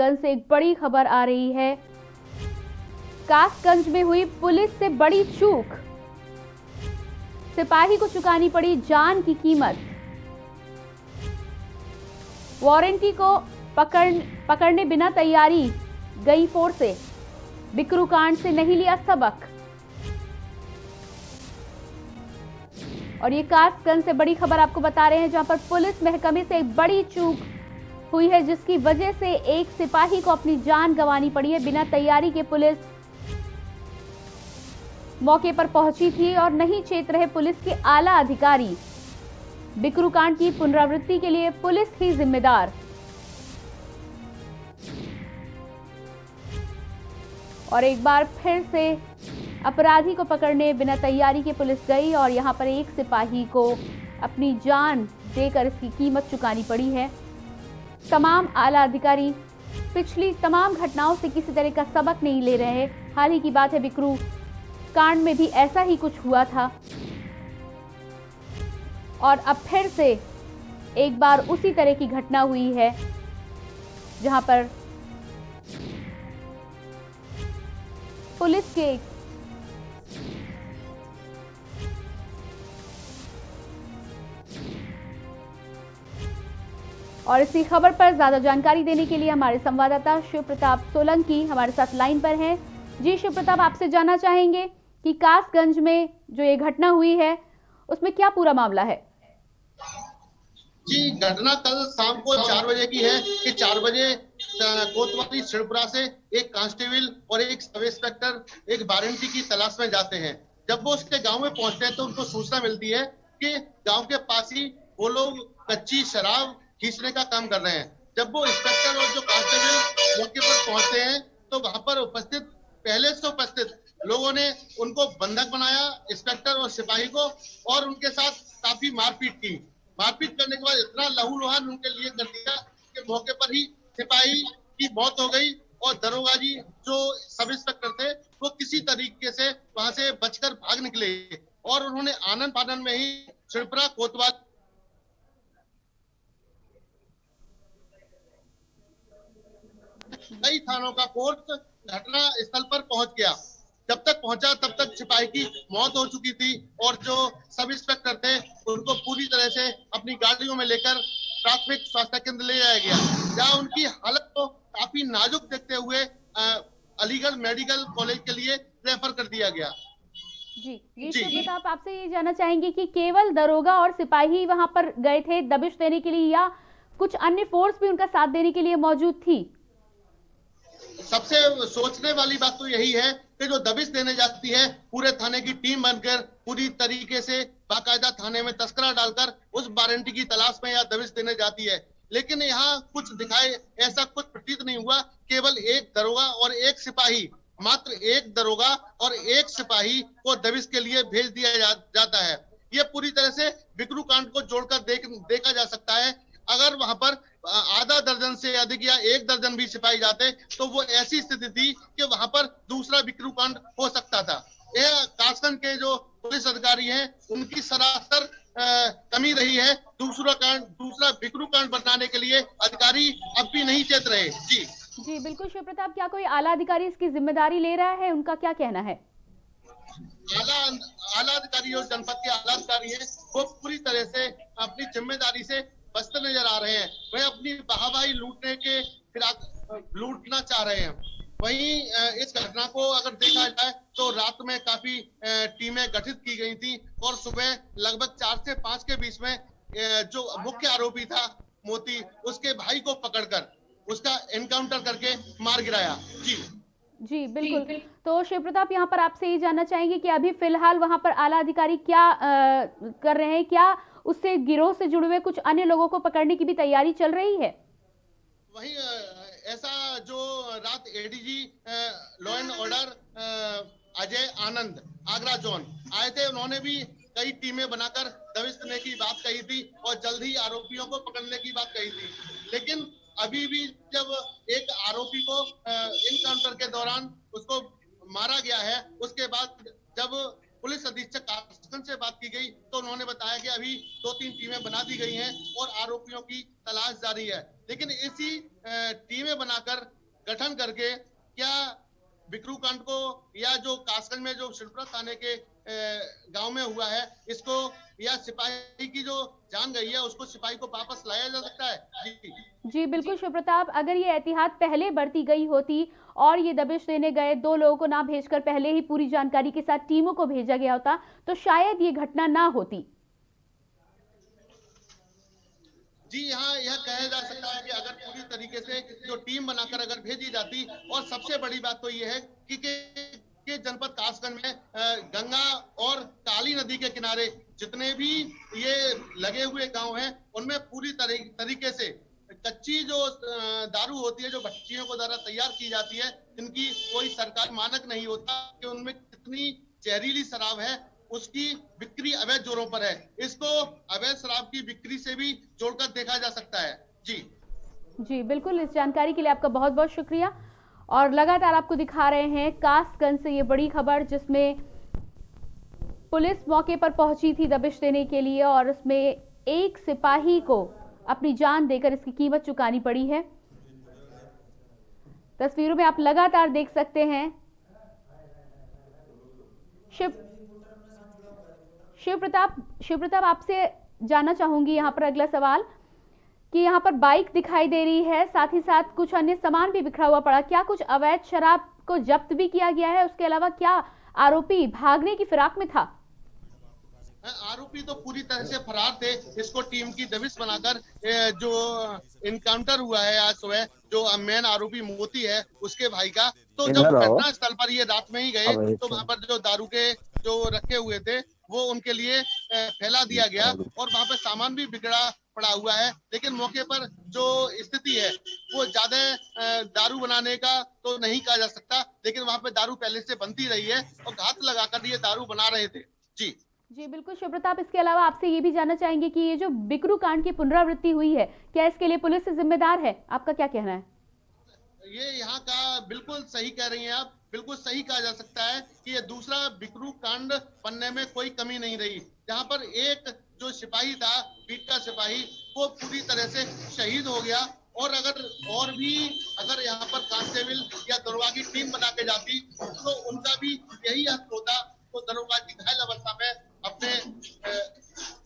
कासगंज से एक बड़ी खबर आ रही है। कासगंज में हुई पुलिस से बड़ी चूक, सिपाही को चुकानी पड़ी जान की कीमत। वारंटी को पकड़ने बिना तैयारी गई फोर्सें, बिकरू कांड से नहीं लिया सबक। और ये कासगंज से बड़ी खबर आपको बता रहे हैं, जहां पर पुलिस महकमे से एक बड़ी चूक हुई है, जिसकी वजह से एक सिपाही को अपनी जान गंवानी पड़ी है। बिना तैयारी के पुलिस मौके पर पहुंची थी और नहीं चेत रहे पुलिस के आला अधिकारी। बिकरू कांड की पुनरावृत्ति के लिए पुलिस ही जिम्मेदार। और एक बार फिर से अपराधी को पकड़ने बिना तैयारी के पुलिस गई और यहां पर एक सिपाही को अपनी जान देकर इसकी कीमत चुकानी पड़ी है। तमाम आला अधिकारी पिछली तमाम घटनाओं से किसी तरह का सबक नहीं ले रहे हैं। हाल ही की बात है, बिकरू कांड में भी ऐसा ही कुछ हुआ था और अब फिर से एक बार उसी तरह की घटना हुई है, जहां पर पुलिस के और इसी खबर पर ज्यादा जानकारी देने के लिए हमारे संवाददाता शिव प्रताप सोलंकी हमारे साथ लाइन पर हैं। जी शिव प्रताप, आपसे जानना चाहेंगे कि कासगंज में जो ये घटना हुई है उसमें क्या पूरा मामला है? जी, घटना कल शाम को 4 बजे की है कि 4 बजे कोतवाली सिड़पुरा से एक कांस्टेबल और एक सब इंस्पेक्टर एक वारंटी की तलाश में जाते हैं। जब वो उसके गांव में पहुंचते हैं तो उनको सूचना मिलती है कि गांव के पास ही वो लोग कच्ची शराब खींचने का काम कर रहे हैं। जब वो इंस्पेक्टर और जो कांस्टेबल मौके पर पहुंचते हैं तो वहां पर पहले से उपस्थित लोगों ने उनको बंधक बनाया, इंस्पेक्टर और सिपाही को, और उनके साथ काफी मारपीट की। मारपीट करने के बाद इतना लहूलुहान उनके लिए कर दिया कि मौके पर ही सिपाही की मौत हो गई और दरोगा जी जो सब इंस्पेक्टर थे वो किसी तरीके से वहां से बचकर भाग निकले और उन्होंने आनंद फानंद में ही सिड़पुरा कोतवाल कई थानों का फोर्स घटना स्थल पर पहुंच गया। जब तक पहुंचा तब तक सिपाही की मौत हो चुकी थी और जो सब इंस्पेक्टर थे उनको पूरी तरह से अपनी गाड़ियों में लेकर प्राथमिक स्वास्थ्य केंद्र ले जाया गया, जहां उनकी हालत को काफी नाजुक देखते हुए अलीगढ़ मेडिकल कॉलेज के लिए रेफर कर दिया गया। जी शिव प्रताप, आपसे ये जानना चाहेंगे कि केवल दरोगा और सिपाही वहां पर गए थे दबिश देने के लिए या कुछ अन्य फोर्स भी उनका साथ देने के लिए मौजूद थी? सबसे सोचने वाली बात तो यही है कि जो दबिश देने जाती है पूरे थाने की टीम बनकर पूरी तरीके से बाकायदा थाने में तस्करा डालकर उस वारंटी की तलाश में या दबिश देने जाती है, लेकिन यहाँ कुछ दिखाए ऐसा कुछ प्रतीत नहीं हुआ। केवल एक दरोगा और एक सिपाही, मात्र एक दरोगा और एक सिपाही को दबिश के लिए भेज दिया जाता है। ये पूरी तरह से बिकरू कांड को जोड़कर देखा जा सकता है। अगर वहां पर आधा दर्जन से अधिक या एक दर्जन भी सिपाही जाते तो वो ऐसी स्थिति थी कि वहां पर दूसरा बिकरू कांड हो सकता था। यह कासगंज के जो पुलिस अधिकारी हैं उनकी सरासर कमी रही है। दूसरा बिकरू कांड बनाने के लिए अधिकारी अब भी नहीं चेत रहे। जी बिल्कुल शिव प्रताप, क्या कोई आला अधिकारी इसकी जिम्मेदारी ले रहा है? उनका क्या कहना है? आला अधिकारी और जनपद के आला अधिकारी हैं वो पूरी तरह से अपनी जिम्मेदारी से बचते नजर आ रहे हैं। वह अपनी वाहवाही लूटना चाह रहे हैं। वहीं इस घटना को अगर देखा जाए तो रात में काफी टीमें गठित की गई थी और सुबह लगभग 4 से 5 के बीच में जो मुख्य आरोपी था मोती, उसके भाई को पकड़कर उसका एनकाउंटर करके मार गिराया। जी बिल्कुल। तो शिव प्रताप, यहाँ पर आपसे ये जानना चाहेंगे कि अभी फिलहाल वहां पर आला अधिकारी क्या कर रहे हैं? क्या उससे गिरोह से जुड़े हुए कुछ अन्य लोगों को पकड़ने की भी तैयारी चल रही है? वही ऐसा जो रात ADG law and order Ajay Anand Agra zone आए थे, उन्होंने भी कई टीमें बनाकर दबिश देने की बात कही थी और जल्द ही आरोपियों को पकड़ने की बात कही थी। लेकिन अभी भी जब एक आरोपी को इनकाउंटर के दौरान उसको मारा गया है, उसके बाद जब पुलिस अधीक्षक कासगंज से बात की गई तो उन्होंने बताया कि अभी 2-3 टीमें बना दी गई हैं और आरोपियों की तलाश जारी है। लेकिन इसी टीमें बनाकर गठन करके क्या बिकरू कांड को या जो कासगंज में जो शिवपुरा थाने के गांव में हुआ है इसको या सिपाही की जो जान गई है उसको सिपाही को वापस लाया जा सकता है? जी बिल्कुल शिव प्रताप, अगर ये एहतियात पहले बरती गई होती और ये दबिश देने गए 2 लोगों को ना भेजकर पहले ही पूरी जानकारी के साथ टीमों को भेजा गया होता तो शायद ये घटना ना होती। जी हाँ, यह कहा जा सकता है कि अगर पूरी तरीके से जो टीम बनाकर अगर भेजी जाती और सबसे बड़ी बात तो ये है कि जनपद कासगंज में गंगा और काली नदी के किनारे जितने भी ये लगे हुए गांव हैं उनमें पूरी तरीके से कच्ची जो दारू होती है जो भट्टियों को द्वारा तैयार की जाती है इनकी कोई सरकारी मानक नहीं होता कि उनमें कितनी जहरीली शराब है उसकी बिक्री अवैध जोरों पर है। इसको अवैध शराब की बिक्री से भी जोड़कर देखा जा सकता है। जी बिल्कुल, इस जानकारी के लिए आपका बहुत बहुत शुक्रिया। और लगातार आपको दिखा रहे हैं कासगंज से ये बड़ी खबर जिसमें पुलिस मौके पर पहुंची थी दबिश देने के लिए और उसमें एक सिपाही को अपनी जान देकर इसकी कीमत चुकानी पड़ी है। तस्वीरों में आप लगातार देख सकते हैं। शिव प्रताप आपसे जानना चाहूंगी यहाँ पर अगला सवाल कि यहाँ पर बाइक दिखाई दे रही है, साथ ही साथ कुछ अन्य सामान भी बिखरा हुआ पड़ा, क्या कुछ अवैध शराब को जब्त भी किया गया है? उसके अलावा क्या आरोपी भागने की फिराक में था? आरोपी तो पूरी तरह से फरार थे। इसको टीम की दबिश बनाकर जो इनकाउंटर हुआ है आज सुबह जो मेन आरोपी मोती है उसके भाई का, तो जब घटना स्थल पर ये रात में ही गए तो वहां पर जो दारू के जो रखे हुए थे वो उनके लिए फैला दिया गया और वहां पर सामान भी बिगड़ा पड़ा हुआ है। लेकिन मौके पर जो स्थिति है वो ज्यादा दारू बनाने का तो नहीं कहा जा सकता, लेकिन वहां पे दारू पहले से बनती रही है और घात लगाकर ये दारू बना रहे थे। जी बिल्कुल शिव प्रताप, इसके अलावा आपसे ये भी जानना चाहेंगे कि ये जो बिकरू कांड की पुनरावृत्ति हुई है क्या इसके लिए पुलिस जिम्मेदार है? आपका क्या कहना है? ये यहाँ का बिल्कुल सही कह रही हैं आप, बिल्कुल सही कहा जा सकता है कि ये दूसरा बिकरू कांड बनने में कोई कमी नहीं रही। जहाँ पर एक जो सिपाही था बीट का सिपाही वो पूरी तरह से शहीद हो गया और अगर यहाँ पर कांस्टेबल या दरोगा की टीम बना के जाती तो उनका भी यही हक होता। तो दरोगा जी घायल अवस्था में अपने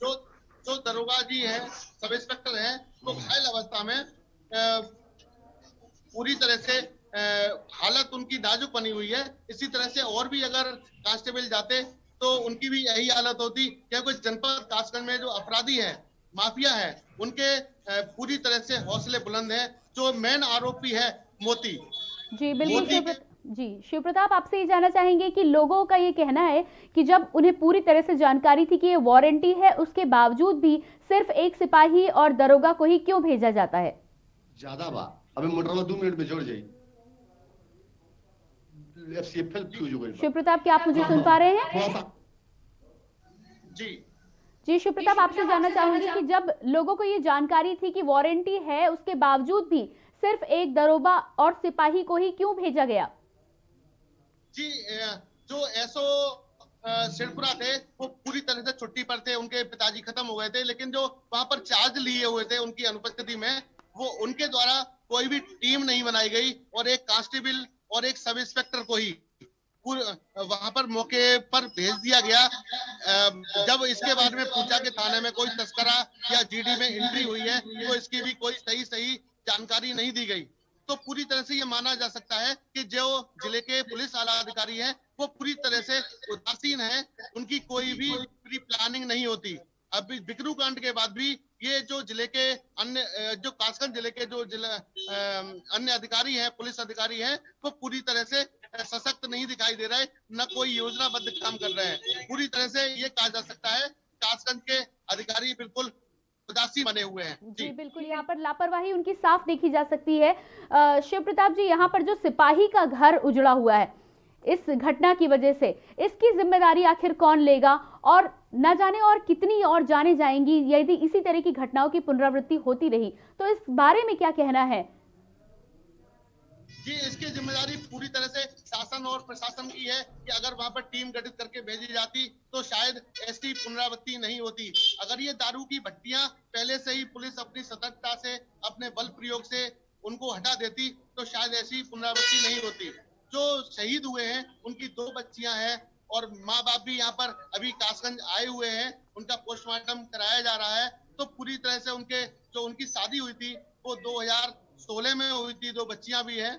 जो दरोगा जी है सब इंस्पेक्टर है तो घायल अवस्था में पूरी तरह से हालत उनकी नाजुक बनी हुई है। इसी तरह से और भी अगर कांस्टेबल जाते तो उनकी भी यही हालत होती। क्या कुछ जनपद कासगंज में जो अपराधी है माफिया है उनके पूरी तरह से हौसले बुलंद है। जो मेन आरोपी है मोती जी बिल्कुल शिव प्रताप, आपसे ये जानना चाहेंगे कि लोगों का ये कहना है कि जब उन्हें पूरी तरह से जानकारी थी कि ये वारंटी है उसके बावजूद भी सिर्फ एक सिपाही और दरोगा को ही क्यों भेजा जाता है? ज्यादा बा अबे मोटरवा 2 मिनट में जोड़ जाई। शिव प्रताप, क्या आप मुझे सुन पा रहे हैं? जी शिव प्रताप, आपसे जानना चाहूंगी कि जब लोगों को ये जानकारी थी कि वारंटी है उसके बावजूद भी सिर्फ एक दरोगा और सिपाही को ही क्यों भेजा गया? जी जो एसओ शिवपुरा थे वो पूरी तरह से छुट्टी पर थे, उनके पिताजी खत्म हो गए थे, लेकिन जो वहां पर चार्ज लिए हुए थे उनकी अनुपस्थिति में वो उनके द्वारा कोई भी टीम नहीं बनाई गई और एक कांस्टेबल और एक सब इंस्पेक्टर को ही वहां पर मौके पर भेज दिया गया। जब इसके बारे में पूछा कि थाने में कोई तस्करा या जीडी में एंट्री हुई है तो इसकी भी कोई सही जानकारी नहीं दी गई। तो पूरी तरह से ये माना जा सकता है कि जो जिले के पुलिस आला अधिकारी हैं वो पूरी तरह से उदासीन है, उनकी कोई भी प्री प्लानिंग नहीं होती। अब बिकरू कांड के बाद भी ये जो जिले के अन्य जो कासगंज जिले के जो अन्य अधिकारी हैं पुलिस अधिकारी हैं वो पूरी तरह से सशक्त नहीं दिखाई दे रहे, न कोई योजनाबद्ध काम कर रहे हैं। पूरी तरह से ये कहा जा सकता है कासगंज के अधिकारी बिल्कुल उदासीन बने हुए हैं। जी बिल्कुल, यहाँ पर लापरवाही उनकी साफ देखी जा सकती है। शिव प्रताप जी, यहाँ पर जो सिपाही का घर उजड़ा हुआ है इस घटना की वजह से, इसकी जिम्मेदारी आखिर कौन लेगा और न जाने और कितनी और जाने जाएंगी यदि इसी तरह की घटनाओं की पुनरावृत्ति होती रही, तो इस बारे में क्या कहना है? जी इसकी जिम्मेदारी पूरी तरह से शासन और प्रशासन की है कि अगर वहां पर टीम गठित करके भेजी जाती तो शायद ऐसी पुनरावृत्ति नहीं होती। अगर ये दारू की भट्टियां पहले से ही पुलिस अपनी सतर्कता से, अपने बल प्रयोग से उनको हटा देती तो शायद ऐसी पुनरावृत्ति नहीं होती। जो शहीद हुए हैं उनकी 2 बच्चियां हैं और माँ बाप भी यहाँ पर अभी कासगंज आए हुए हैं, उनका पोस्टमार्टम कराया जा रहा है। तो पूरी तरह से उनकी शादी हुई थी वो 2016 में हुई थी, 2 बच्चियां भी हैं,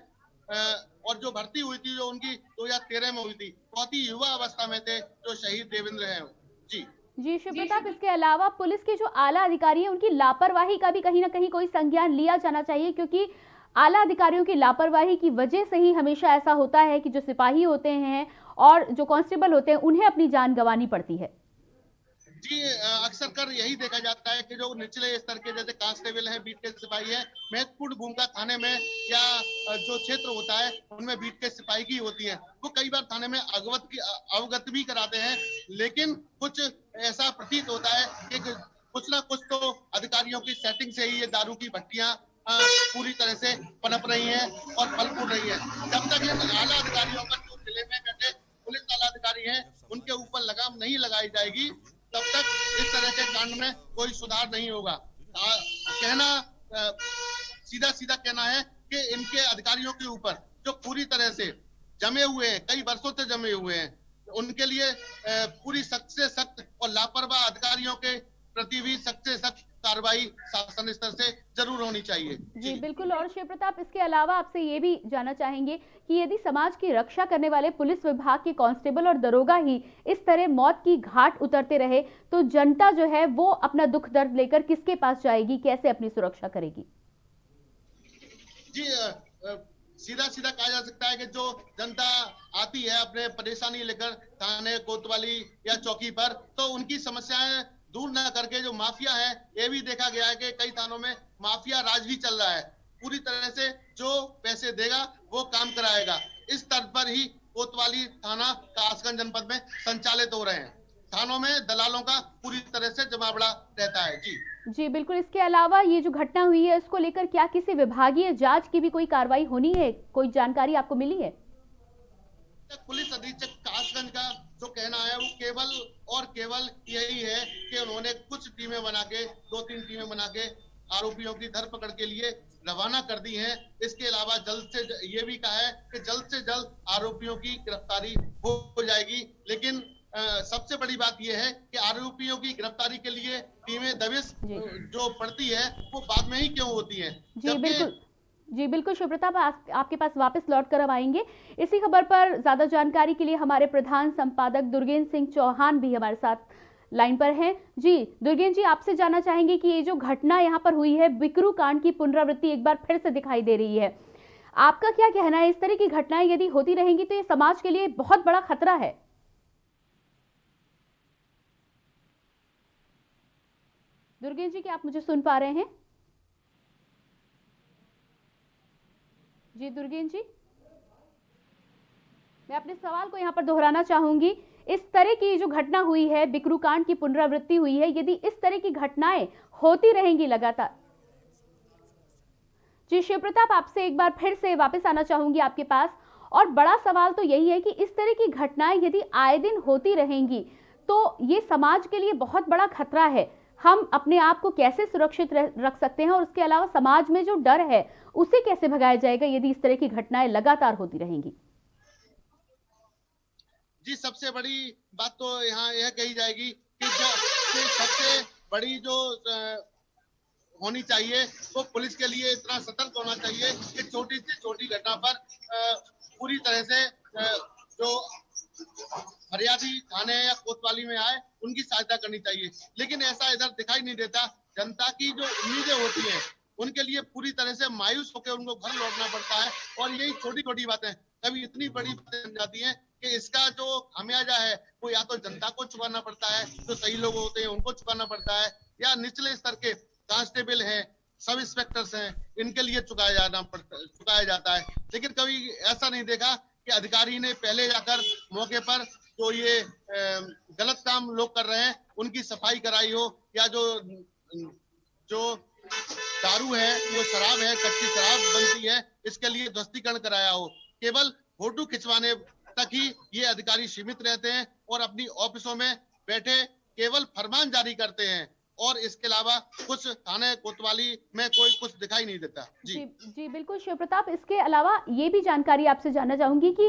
और जो भर्ती हुई थी जो उनकी 2013 में हुई थी। बहुत ही युवा अवस्था में थे जो शहीद देवेंद्र हैं। जी जी शिव प्रताप, इसके अलावा पुलिस के जो आला अधिकारी हैं उनकी लापरवाही का भी कहीं ना कहीं कोई संज्ञान लिया जाना चाहिए, क्योंकि आला अधिकारियों की लापरवाही की वजह से ही हमेशा ऐसा होता है कि जो सिपाही होते हैं और जो कांस्टेबल होते हैं उन्हें अपनी जान गंवानी पड़ती है। जी, अक्सर कर यही देखा जाता है कि जो निचले स्तर के जैसे कांस्टेबल हैं, बीट के सिपाही हैं, महत्वपूर्ण भूमिका थाने में या जो क्षेत्र होता है उनमें बीट के सिपाही की होती है। वो कई बार थाने में अवगत भी कराते हैं, लेकिन कुछ ऐसा प्रतीत होता है कि कुछ ना कुछ तो अधिकारियों की सेटिंग से ही ये दारू की भट्टियां पूरी तरह से पनप रही हैं और फल फूल रही है। जब तक इन आला अधिकारियों पर जो जिले में बैठे पुलिस आला अधिकारी हैं उनके ऊपर लगाम नहीं लगाई जाएगी, तब तक इस तरह के कांड में कोई सुधार नहीं होगा। कहना सीधा सीधा कहना है कि इनके अधिकारियों के ऊपर जो पूरी तरह से जमे हुए हैं, कई वर्षों से जमे हुए हैं, उनके लिए पूरी सख्त से सख्त और लापरवाह अधिकारियों के प्रति भी सख्त से सख्त कार्रवाई शासन स्तर से जरूर होनी चाहिए। जी बिल्कुल। और शिव प्रताप, इसके अलावा आपसे ये भी जानना चाहेंगे कि यदि समाज की रक्षा करने वाले पुलिस विभाग के कांस्टेबल और दरोगा ही इस तरह मौत की घाट उतरते रहे तो जनता जो है वो अपना दुख दर्द लेकर किसके पास जाएगी, कैसे अपनी सुरक्षा करेगी? जी, सीधा सीधा कहा जा सकता है कि जो जनता आती है अपने परेशानी लेकर थाने, कोतवाली या चौकी पर, तो उनकी समस्याएं दूर न करके जो माफिया है, ये भी देखा गया है कि कई थानों में माफिया राज भी चल रहा है। पूरी तरह से जो पैसे देगा वो काम कराएगा, इस तर्ज पर ही कोतवाली थाना कासगंज जनपद में संचालित हो रहे हैं। थानों में दलालों का पूरी तरह से जमावड़ा रहता है। जी बिल्कुल। इसके अलावा ये जो घटना हुई है उसको लेकर क्या किसी विभागीय जांच की भी कोई कार्रवाई होनी है, कोई जानकारी आपको मिली है? पुलिस अधीक्षक कासगंज का जो कहना है वो केवल यही है कि उन्होंने कुछ टीमें बना के, 2-3 टीमें बना के आरोपियों की धरपकड़ के लिए रवाना कर दी हैं। इसके अलावा ये भी कहा है कि जल्द से जल्द आरोपियों की गिरफ्तारी हो जाएगी। लेकिन सबसे बड़ी बात यह है कि आरोपियों की गिरफ्तारी के लिए टीमें दबिश जो पड़ती है वो बाद में ही क्यों होती है? जी बिल्कुल शिव प्रताप, आपके पास वापस लौट कर अब आएंगे। इसी खबर पर ज्यादा जानकारी के लिए हमारे प्रधान संपादक दुर्गेन्द्र सिंह चौहान भी हमारे साथ लाइन पर हैं। जी दुर्गेन्द्र जी, आपसे जानना चाहेंगे कि ये जो घटना यहाँ पर हुई है, बिकरू कांड की पुनरावृत्ति एक बार फिर से दिखाई दे रही है, आपका क्या कहना है? इस तरह की घटनाएं यदि होती रहेंगी तो ये समाज के लिए बहुत बड़ा खतरा है। दुर्गेन्द्र जी, क्या आप मुझे सुन पा रहे हैं? जी दुर्गेन्द्र जी, मैं अपने सवाल को यहाँ पर दोहराना चाहूंगी। इस तरह की जो घटना हुई है, बिकरू कांड की पुनरावृत्ति हुई है, यदि इस तरह की घटनाएं होती रहेंगी लगातार। जी शिव प्रताप, आपसे एक बार फिर से वापस आना चाहूंगी आपके पास, और बड़ा सवाल तो यही है कि इस तरह की घटनाएं यदि आए दिन होती रहेंगी तो ये समाज के लिए बहुत बड़ा खतरा है। हम अपने आप को कैसे सुरक्षित रख सकते हैं और उसके अलावा समाज में जो डर है उसे कैसे भगाया जाएगा यदि इस तरह की घटनाएं लगातार होती रहेंगी? जी, सबसे बड़ी बात तो यहाँ यह कही जाएगी कि सबसे बड़ी जो होनी चाहिए वो पुलिस के लिए इतना सतर्क होना चाहिए कि छोटी से छोटी घटना पर पूरी तरह से जो फरियादी थाने या कोतवाली में आए उनकी सहायता करनी चाहिए। लेकिन ऐसा इधर दिखाई नहीं देता। जनता की जो उम्मीदें होती हैं उनके लिए पूरी तरह से मायूस होकर उनको घर लौटना पड़ता है, और यही छोटी छोटी बातें कभी इतनी बड़ी बातें बन जाती हैं कि इसका जो खामियाजा है वो या तो जनता को चुकाना पड़ता है, जो सही लोग होते हैं उनको चुकाना पड़ता है, या निचले स्तर के कांस्टेबल हैं, सब इंस्पेक्टर्स हैं, इनके लिए चुकाया जाता है। लेकिन कभी ऐसा नहीं देखा कि अधिकारी ने पहले जाकर मौके पर जो ये गलत काम लोग कर रहे हैं उनकी सफाई कराई हो, या जो दारू है, वो शराब है, कच्ची शराब बनती है, इसके लिए ध्वस्तीकरण कराया हो। केवल फोटो खिंचवाने तक ही ये अधिकारी सीमित रहते हैं और अपनी ऑफिसों में बैठे केवल फरमान जारी करते हैं और इसके अलावा कुछ थाने कोतवाली में कोई कुछ दिखाई नहीं देता। जी जी बिल्कुल शिव प्रताप, इसके अलावा ये भी जानकारी आपसे जानना चाहूंगी कि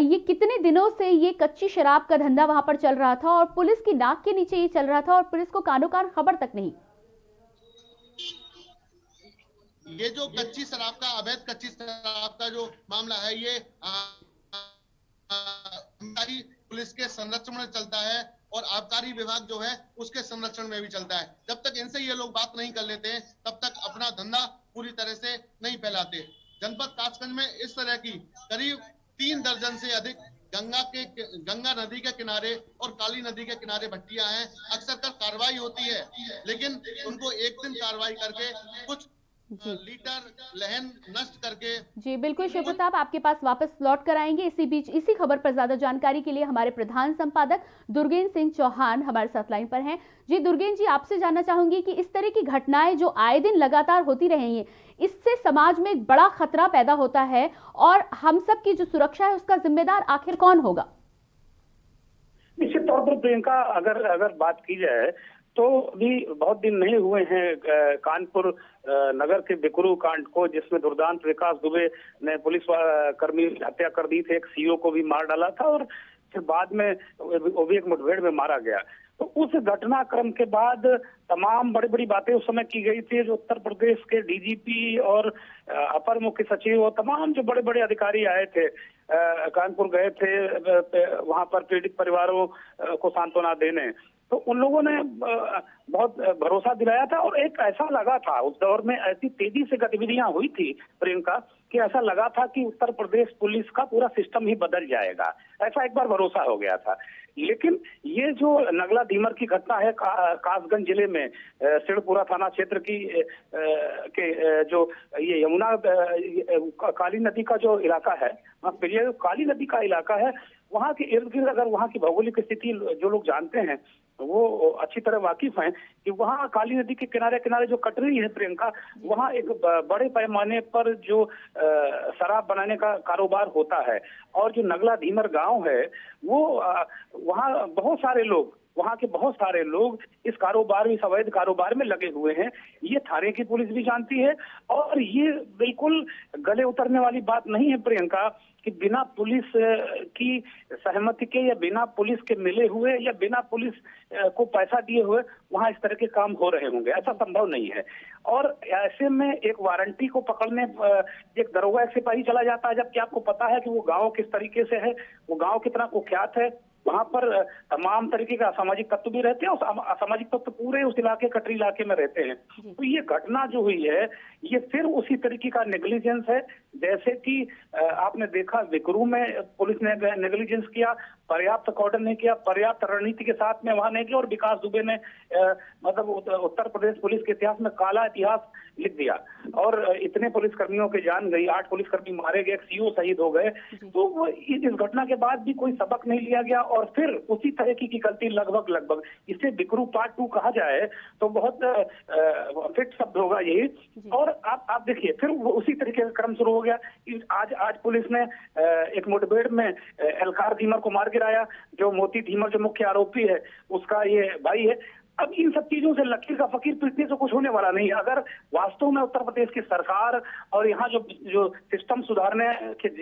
ये कितने दिनों से ये कच्ची शराब का धंधा वहां पर चल रहा था और पुलिस की नाक के नीचे ये चल रहा था और पुलिस को कानो कान खबर तक नहीं। ये जो कच्ची शराब का, अवैध कच्ची शराब का जो मामला है, ये पुलिस के संरक्षण में चलता है और आबकारी विभाग जो है उसके संरक्षण में भी चलता है। जब तक इनसे ये लोग बात नहीं कर लेते हैं तब तक अपना धंधा पूरी तरह से नहीं फैलाते। जनपद कासगंज में इस तरह की करीब 3 दर्जन से अधिक गंगा नदी के किनारे और काली नदी के किनारे भट्टियां हैं। अक्सर कर कार्रवाई होती है लेकिन उनको एक दिन कार्रवाई करके कुछ लीटर लहन नष्ट करके। जी बिल्कुल शिव प्रताप, आपके पास वापस लौट कर आएंगे। इसी बीच इसी खबर पर ज्यादा जानकारी के लिए हमारे प्रधान संपादक दुर्गेन सिंह चौहान हमारे साथ लाइन पर हैं। जी दुर्गेन जी, आपसे जानना चाहूंगी कि इस तरह की घटनाएं जो आए दिन लगातार होती रही हैं, इससे समाज में एक बड़ा खतरा पैदा होता है और हम सब की जो सुरक्षा है उसका जिम्मेदार आखिर कौन होगा? निश्चित तौर पर प्रियंका, अगर बात की जाए तो अभी बहुत दिन नहीं हुए हैं कानपुर नगर के बिकरू कांड को, जिसमें दुर्दांत विकास दुबे ने पुलिस कर्मी की हत्या कर दी थी, एक सीओ को भी मार डाला था और फिर बाद में वो भी एक मुठभेड़ में मारा गया। तो उस घटनाक्रम के बाद तमाम बड़ी बड़ी बातें उस समय की गई थी। जो उत्तर प्रदेश के डीजीपी और अपर मुख्य सचिव और तमाम जो बड़े बड़े अधिकारी आए थे, कानपुर गए थे वहां पर पीड़ित परिवारों को सांत्वना देने, तो उन लोगों ने बहुत भरोसा दिलाया था और एक ऐसा लगा था, उस दौर में ऐसी तेजी से गतिविधियां हुई थी प्रियंका कि ऐसा लगा था कि उत्तर प्रदेश पुलिस का पूरा सिस्टम ही बदल जाएगा, ऐसा एक बार भरोसा हो गया था। लेकिन ये जो नगला धीमर की घटना है कासगंज जिले में सिड़पुरा थाना क्षेत्र की के जो ये यमुना काली नदी का जो इलाका है, काली नदी का इलाका है, वहाँ के इर्द गिर्द अगर वहाँ की भौगोलिक स्थिति जो लोग जानते हैं वो अच्छी तरह वाकिफ हैं कि वहाँ काली नदी के किनारे किनारे जो कटरी है प्रियंका, वहाँ एक बड़े पैमाने पर जो शराब बनाने का कारोबार होता है और जो नगला धीमर गांव है वो वहाँ बहुत सारे लोग, वहाँ के बहुत सारे लोग इस कारोबार, इस अवैध कारोबार में लगे हुए हैं। ये थाने की पुलिस भी जानती है और ये बिल्कुल गले उतरने वाली बात नहीं है प्रियंका कि बिना पुलिस की सहमति के या बिना पुलिस के मिले हुए या बिना पुलिस को पैसा दिए हुए वहां इस तरह के काम हो रहे होंगे, ऐसा संभव नहीं है। और ऐसे में एक वारंटी को पकड़ने एक दरोगा, एक सिपाही चला जाता है, जबकि आपको पता है कि वो गांव किस तरीके से है, वो गांव कितना कुख्यात है, वहां पर तमाम तरीके के असामाजिक तत्व भी रहते हैं और असामाजिक तत्व पूरे उस इलाके, कटरी इलाके में रहते हैं। तो ये घटना जो हुई है ये फिर उसी तरीके का नेग्लिजेंस है जैसे कि आपने देखा बिकरू में पुलिस ने नेग्लिजेंस किया, पर्याप्त कॉर्डन नहीं किया, पर्याप्त रणनीति के साथ में वहां नहीं किया और विकास दुबे ने मतलब उत्तर प्रदेश पुलिस के इतिहास में काला इतिहास लिख दिया और इतने पुलिसकर्मियों की जान गई, 8 पुलिसकर्मी मारे गए, एक सीओ शहीद हो गए। तो इस घटना के बाद भी कोई सबक नहीं लिया गया और फिर उसी तरह की गलती लगभग इसे बिकरू पार्ट 2 कहा जाए तो बहुत फिट शब्द होगा यही। और आप देखिए फिर उसी तरीके का क्रम शुरू हो गया। आज पुलिस ने एक मुठभेड़ में एलकार धीमर को मार गिराया, जो मोती धीमर जो मुख्य आरोपी है उसका ये भाई है। अब इन सब चीजों से लकीर का फकीर पीटने से कुछ होने वाला नहीं है। अगर वास्तव में उत्तर प्रदेश की सरकार और यहाँ जो सिस्टम सुधारने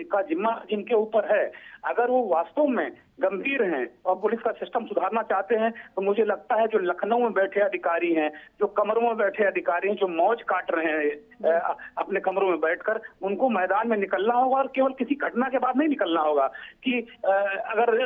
का जिम्मा जिनके ऊपर है, अगर वो वास्तव में गंभीर हैं और पुलिस का सिस्टम सुधारना चाहते हैं तो मुझे लगता है जो लखनऊ में बैठे अधिकारी हैं, जो कमरों में बैठे अधिकारी हैं, जो मौज काट रहे हैं अपने कमरों में बैठकर, उनको मैदान में निकलना होगा और केवल किसी घटना के बाद नहीं निकलना होगा कि अगर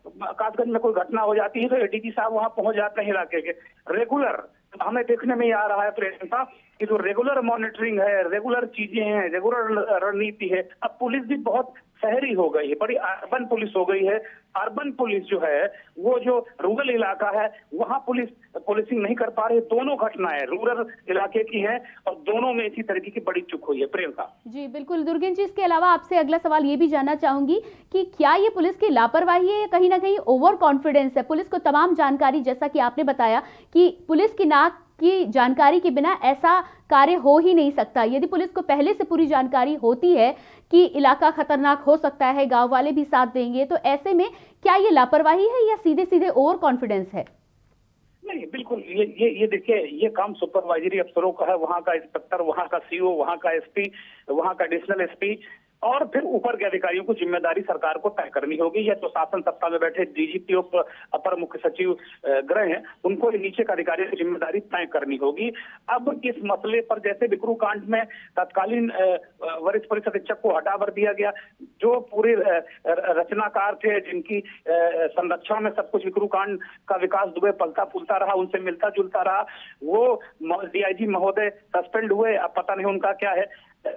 कासगंज में कोई घटना हो जाती है तो एडीजी साहब वहां पहुंच जाते हैं इलाके के। रेगुलर हमें देखने में आ रहा है प्रियंका कि जो रेगुलर मॉनिटरिंग है, रेगुलर चीजें हैं, रेगुलर रणनीति है। अब पुलिस भी बहुत शहरी हो गई है, बड़ी अर्बन पुलिस हो गई है। अर्बन पुलिस जो है वो जो रूरल इलाका है वहां पुलिसिंग नहीं कर पा रही। दोनों घटनाएं रूरल इलाके की हैं और दोनों में इसी तरीके की बड़ी चूक हुई है प्रियंका। जी बिल्कुल दुर्गेन जी, इसके अलावा आपसे अगला सवाल ये भी जानना चाहूंगी कि क्या ये पुलिस की लापरवाही है या कहीं ना कहीं ओवर कॉन्फिडेंस है? पुलिस को तमाम जानकारी, जैसा कि आपने बताया कि पुलिस की नाक की जानकारी के बिना ऐसा कार्य हो ही नहीं सकता। यदि पुलिस को पहले से पूरी जानकारी होती है कि इलाका खतरनाक हो सकता है, गांव वाले भी साथ देंगे, तो ऐसे में क्या ये लापरवाही है या सीधे सीधे ओवर कॉन्फिडेंस है? नहीं, बिल्कुल ये देखिए, ये काम सुपरवाइजरी अफसरों का है। वहाँ का इंस्पेक्टर, वहाँ का सीओ, वहाँ का एसपी, वहाँ का एडिशनल एसपी और फिर ऊपर के अधिकारियों को जिम्मेदारी सरकार को तय करनी होगी। या तो शासन सत्ता में बैठे डीजीपी और अपर मुख्य सचिव गृह हैं, उनको नीचे के अधिकारियों की जिम्मेदारी तय करनी होगी। अब इस मसले पर जैसे बिकरू कांड में तत्कालीन वरिष्ठ पुलिस अधीक्षक को हटा कर दिया गया, जो पूरे रचनाकार थे, जिनकी संरक्षण में सब कुछ बिकरू कांड का विकास दुबे पलता फूलता रहा, उनसे मिलता जुलता रहा, वो डीआईजी महोदय सस्पेंड हुए। अब पता नहीं उनका क्या है।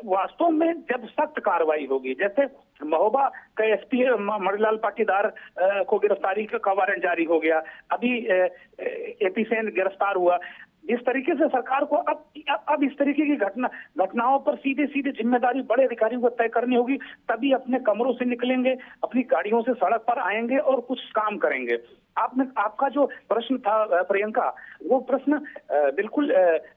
वास्तव में जब सख्त कार्रवाई होगी, जैसे महोबा का एसपी मणिलाल पाटीदार को गिरफ्तारी का वारंट जारी हो गया, अभी एपी सेन गिरफ्तार हुआ। जिस तरीके से सरकार को अब इस तरीके की घटनाओं पर सीधे सीधे जिम्मेदारी बड़े अधिकारियों को तय करनी होगी, तभी अपने कमरों से निकलेंगे, अपनी गाड़ियों से सड़क पर आएंगे और कुछ काम करेंगे। आपका जो प्रश्न था प्रियंका, वो प्रश्न बिल्कुल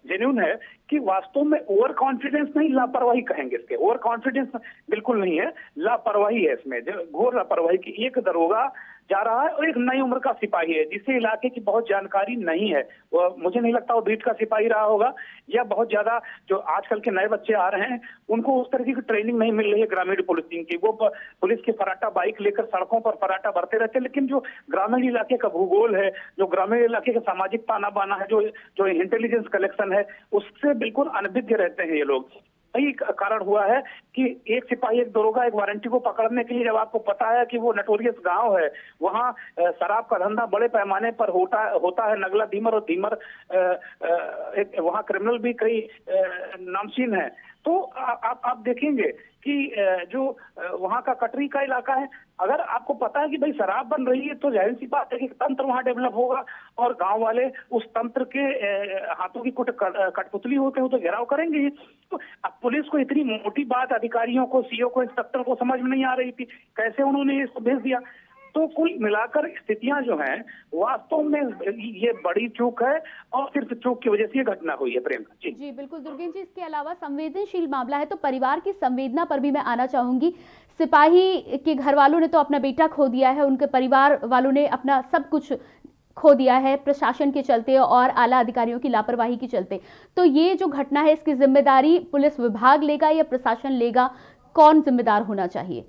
जेन्युइन है कि वास्तव में ओवर कॉन्फिडेंस नहीं, लापरवाही कहेंगे इसके। ओवर कॉन्फिडेंस बिल्कुल नहीं है, लापरवाही है इसमें, घोर लापरवाही की। एक दरोगा जा रहा है और एक नई उम्र का सिपाही है जिसे इलाके की बहुत जानकारी नहीं है। मुझे नहीं लगता वो बीट का सिपाही रहा होगा, या बहुत ज्यादा जो आजकल के नए बच्चे आ रहे हैं उनको उस तरीके की ट्रेनिंग नहीं मिल रही है ग्रामीण पुलिसिंग की। वो पुलिस की फराटा बाइक लेकर सड़कों पर फराटा भरते रहते हैं, लेकिन जो ग्रामीण इलाके का भूगोल है, जो ग्रामीण इलाके का सामाजिक ताना बाना है, जो इंटेलिजेंस कलेक्शन है, उससे बिल्कुल अनभिज्ञ रहते हैं ये लोग। यही कारण हुआ है कि एक सिपाही, एक दरोगा, एक वारंटी को पकड़ने के लिए, जब आपको पता है कि वो नटोरियस गांव है, वहाँ शराब का धंधा बड़े पैमाने पर होता है, नगला धीमर और धीमर वहाँ क्रिमिनल भी कई नामचीन है। तो आप देखेंगे कि जो वहाँ का कटरी का इलाका है, अगर आपको पता है कि भाई शराब बन रही है, तो जाहिर सी बात है कि तंत्र वहाँ डेवलप होगा और गांव वाले उस तंत्र के हाथों की कठपुतली होते हो तो घेराव करेंगे ही। तो अब पुलिस को इतनी मोटी बात अधिकारियों को, सीओ को, इंस्पेक्टर को समझ में नहीं आ रही थी, कैसे उन्होंने इसको भेज दिया। तो कुल मिलाकर स्थितियां जो हैं, वास्तव में ये बड़ी चूक है और सिर्फ चूक की वजह से ये घटना हुई है। प्रियंका जी बिल्कुल दुर्गेश जी, इसके अलावा संवेदनशील मामला है तो परिवार की संवेदना पर भी मैं आना चाहूंगी। सिपाही के घर वालों ने तो अपना बेटा खो दिया है, उनके परिवार वालों ने अपना सब कुछ खो दिया है प्रशासन के चलते और आला अधिकारियों की लापरवाही के चलते। तो ये जो घटना है, इसकी जिम्मेदारी पुलिस विभाग लेगा या प्रशासन लेगा? कौन जिम्मेदार होना चाहिए?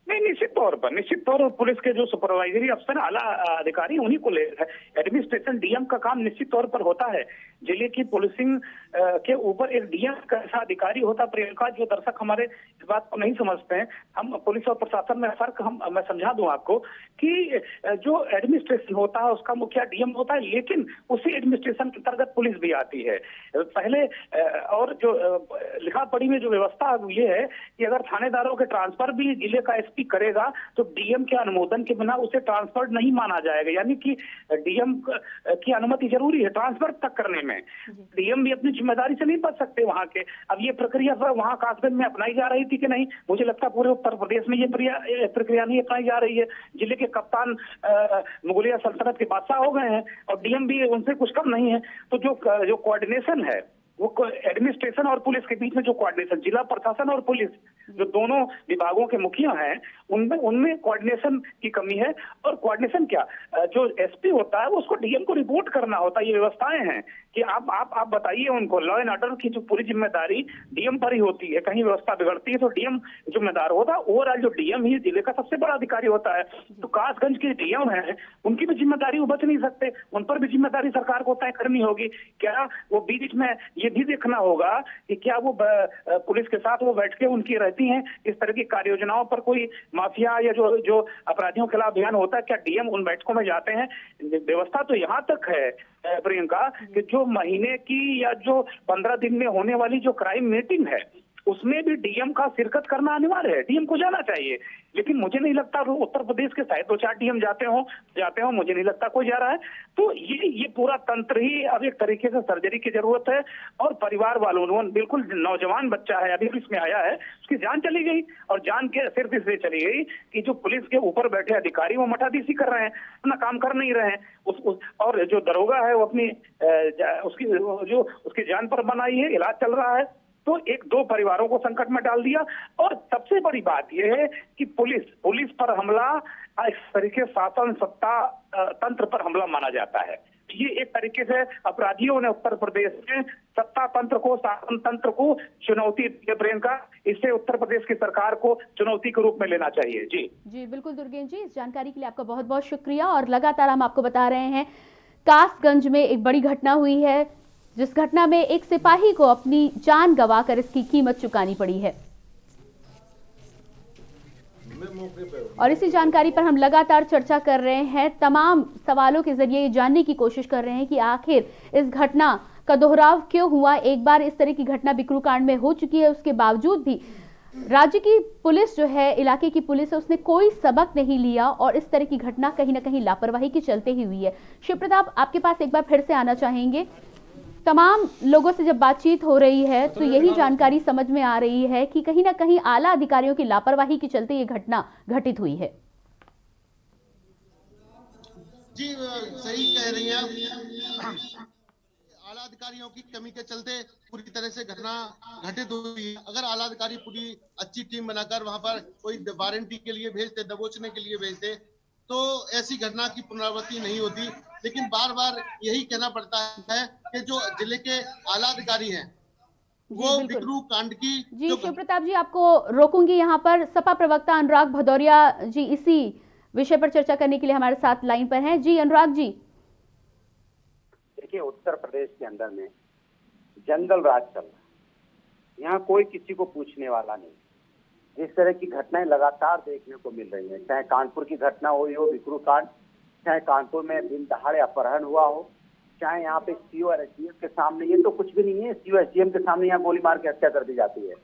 नहीं, निश्चित तौर पर पुलिस के जो सुपरवाइजरी अफसर, आला अधिकारी, उन्हीं को ले है। एडमिनिस्ट्रेशन, डीएम का काम निश्चित तौर पर होता है। जिले की पुलिसिंग के ऊपर एक डीएम का ऐसा अधिकारी होता है। प्रियंका, जो दर्शक हमारे इस बात को नहीं समझते हैं, हम पुलिस और प्रशासन में फर्क मैं समझा दूं आपको कि जो एडमिनिस्ट्रेशन होता है उसका मुखिया डीएम होता है, लेकिन उसी एडमिनिस्ट्रेशन के अंतर्गत पुलिस भी आती है पहले। और जो लिखा पढ़ी में जो व्यवस्था ये है कि अगर थानेदारों के ट्रांसफर भी जिले का एसपी करेगा तो डीएम के अनुमोदन के बिना उसे ट्रांसफर नहीं माना जाएगा। यानी कि डीएम की अनुमति जरूरी है ट्रांसफर तक करने में। डीएम भी अपनी जिम्मेदारी से नहीं बच सकते वहां के। अब ये प्रक्रिया वहां कासगंज में अपनाई जा रही थी कि नहीं, मुझे लगता है पूरे उत्तर प्रदेश में ये प्रक्रिया नहीं अपनाई जा रही है। जिले के कप्तान मुगलिया सल्तनत के बादशाह हो गए हैं और डीएम भी उनसे कुछ कम नहीं है। तो जो कोऑर्डिनेशन है, वो एडमिनिस्ट्रेशन और पुलिस के बीच में जो कोऑर्डिनेशन, जिला प्रशासन और पुलिस जो दोनों विभागों के मुखिया हैं, उनमें कोऑर्डिनेशन की कमी है। और कोऑर्डिनेशन क्या, जो एसपी होता है उसको डीएम को रिपोर्ट करना होता है। ये व्यवस्थाएं हैं कि आप बताइए उनको। लॉ एंड ऑर्डर की जो पूरी जिम्मेदारी डीएम पर ही होती है। कहीं व्यवस्था बिगड़ती है तो डीएम जिम्मेदार होता है। ओवरऑल जो डीएम ही जिले का सबसे बड़ा अधिकारी होता है। तो कासगंज के डीएम है, उनकी भी जिम्मेदारी वो बच नहीं सकते, उन पर भी जिम्मेदारी सरकार को तय करनी होगी। क्या वो बीच में ये भी देखना होगा कि क्या वो पुलिस के साथ वो बैठ के उनकी रहती हैं इस तरह की कार्य योजनाओं पर, कोई माफिया या जो अपराधियों के खिलाफ अभियान होता है, क्या डीएम उन बैठकों में जाते हैं? व्यवस्था तो यहाँ तक है प्रियंका कि जो महीने की या जो 15 दिन में होने वाली जो क्राइम मीटिंग है, उसमें भी डीएम का शिरकत करना अनिवार्य है, डीएम को जाना चाहिए। लेकिन मुझे नहीं लगता उत्तर प्रदेश के शायद 2-4 डीएम जाते हो, मुझे नहीं लगता कोई जा रहा है। तो ये पूरा तंत्र ही अब एक तरीके से सर्जरी की जरूरत है। और परिवार वालों, बिल्कुल नौजवान बच्चा है, अभी इसमें आया है, उसकी जान चली गई, और जान के सिर्फ इसलिए चली गई कि जो पुलिस के ऊपर बैठे अधिकारी वो मठाधीशी कर रहे हैं, अपना काम कर नहीं रहे हैं। और जो दरोगा है वो अपनी उसकी जान पर बनाई है, इलाज चल रहा है। तो एक दो परिवारों को संकट में डाल दिया। और सबसे बड़ी बात यह है कि पुलिस पर हमला इस तरीके शासन सत्ता तंत्र पर हमला माना जाता है। ये एक तरीके से अपराधियों ने उत्तर प्रदेश में सत्ता तंत्र को, शासन तंत्र को चुनौती दी प्रियंका। इससे उत्तर प्रदेश की सरकार को चुनौती के रूप में लेना चाहिए। जी बिल्कुल दुर्गेश जी, इस जानकारी के लिए आपका बहुत बहुत शुक्रिया। और लगातार हम आपको बता रहे हैं, कासगंज में एक बड़ी घटना हुई है, जिस घटना में एक सिपाही को अपनी जान गंवाकर इसकी कीमत चुकानी पड़ी है। और इसी जानकारी पर हम लगातार चर्चा कर रहे हैं, तमाम सवालों के जरिए ये जानने की कोशिश कर रहे हैं कि आखिर इस घटना का दोहराव क्यों हुआ। एक बार इस तरह की घटना बिकरू कांड में हो चुकी है, उसके बावजूद भी राज्य की पुलिस जो है, इलाके की पुलिस है, उसने कोई सबक नहीं लिया और इस तरह की घटना कहीं ना कहीं लापरवाही के चलते ही हुई है। शिव प्रताप, आपके पास एक बार फिर से आना चाहेंगे। तमाम लोगों से जब बातचीत हो रही है तो यही जानकारी समझ में आ रही है कि कहीं ना कहीं आला अधिकारियों की लापरवाही के चलते ये घटना घटित हुई है। जी सही कह रही हैं आप। आला अधिकारियों की कमी के चलते पूरी तरह से घटना घटित हुई है। अगर आला अधिकारी पूरी अच्छी टीम बनाकर वहां पर कोई वारंटी के लिए भेजते, दबोचने के लिए भेजते, तो ऐसी घटना की पुनरावृत्ति नहीं होती। लेकिन बार बार यही कहना पड़ता है कि जो जिले के आला अधिकारी हैं वो बिकरू कांड की। जी शिव प्रताप जी, आपको रोकूंगी यहाँ पर। सपा प्रवक्ता अनुराग भदौरिया जी इसी विषय पर चर्चा करने के लिए हमारे साथ लाइन पर हैं। जी अनुराग जी। देखिए, उत्तर प्रदेश के अंदर में जंगल राज चल रहा है, यहाँ कोई किसी को पूछने वाला नहीं। जिस तरह की घटनाएं लगातार देखने को मिल रही हैं, चाहे कानपुर की घटना हुई हो, बिकरू कांड, चाहे कानपुर में दिन दहाड़े अपहरण हुआ हो, चाहे यहाँ पे सीओ और एसडीएम के सामने, ये तो कुछ भी नहीं है, सीओ एसडीएम के सामने यहाँ गोली मार के हत्या कर दी जाती है।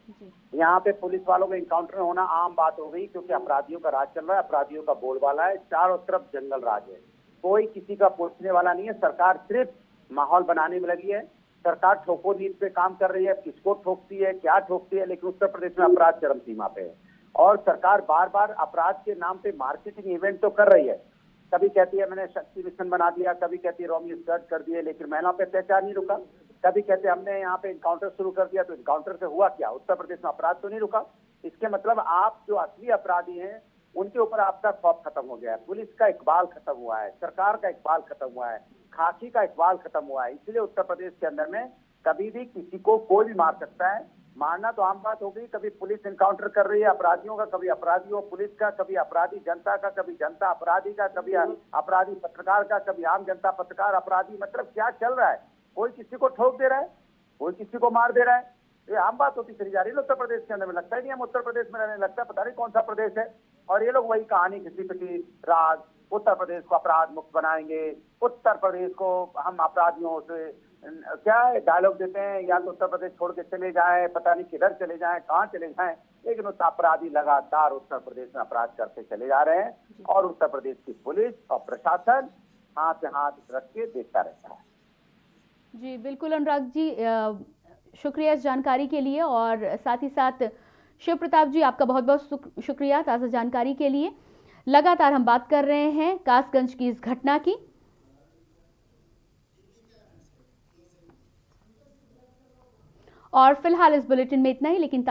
यहाँ पे पुलिस वालों का इनकाउंटर होना आम बात हो गई, क्योंकि अपराधियों का राज चल रहा है, अपराधियों का बोलबाला है, चारों तरफ जंगल राज है, कोई किसी का पूछने वाला नहीं है। सरकार सिर्फ माहौल बनाने में लगी है। सरकार ठोको नीति पे काम कर रही है, किसको ठोकती है, क्या ठोकती है, लेकिन उत्तर प्रदेश में अपराध चरम सीमा पे है। और सरकार बार बार अपराध के नाम पे मार्केटिंग इवेंट तो कर रही है। कभी कहती है मैंने शक्ति मिशन बना दिया, कभी कहती है रोमियो स्टर्ट कर दिए, लेकिन महिलाओं पे अत्याचार नहीं रुका। कभी कहते हैं हमने यहाँ पे इनकाउंटर शुरू कर दिया, तो इनकाउंटर से हुआ क्या? उत्तर प्रदेश में अपराध तो नहीं रुका। इसके मतलब आप जो असली अपराधी हैं उनके ऊपर आपका खौफ खत्म हो गया है, पुलिस का इकबाल खत्म हुआ है, सरकार का इकबाल खत्म हुआ है, खाकी का इकबाल खत्म हुआ है। इसलिए उत्तर प्रदेश के अंदर में कभी भी किसी को कोई भी मार सकता है। मारना तो आम बात हो गई, कभी पुलिस इनकाउंटर कर रही है अपराधियों का, कभी अपराधियों पुलिस का, कभी अपराधी जनता का, कभी जनता अपराधी का, कभी अपराधी पत्रकार का, कभी आम जनता पत्रकार अपराधी। मतलब क्या चल रहा है? कोई किसी को ठोक दे रहा है, कोई किसी को मार दे रहा है। ये आम बात होती चली जा रही है उत्तर प्रदेश के अंदर में। लगता ही नहीं हम उत्तर प्रदेश में रहने, लगता है पता नहीं कौन सा प्रदेश है। और ये लोग वही कहानी घिसी पिटी राज, उत्तर प्रदेश को अपराध मुक्त बनाएंगे, उत्तर प्रदेश को हम अपराधियों से क्या डायलॉग देते हैं, या तो उत्तर प्रदेश छोड़ के चले जाए, पता नहीं किधर चले जाएं, कहाँ चले जाएं। लेकिन उत्तर अपराधी लगातार उत्तर प्रदेश में अपराध करते चले जा रहे हैं, और उत्तर प्रदेश की पुलिस और प्रशासन हाथ पे हाथ रख के देखता रहता है। जी बिल्कुल अनुराग जी, शुक्रिया इस जानकारी के लिए। और साथ ही साथ शिव प्रताप जी, आपका बहुत बहुत शुक्रिया ताज़ा जानकारी के लिए। लगातार हम बात कर रहे हैं कासगंज की इस घटना की। और फिलहाल इस बुलेटिन में इतना ही, लेकिन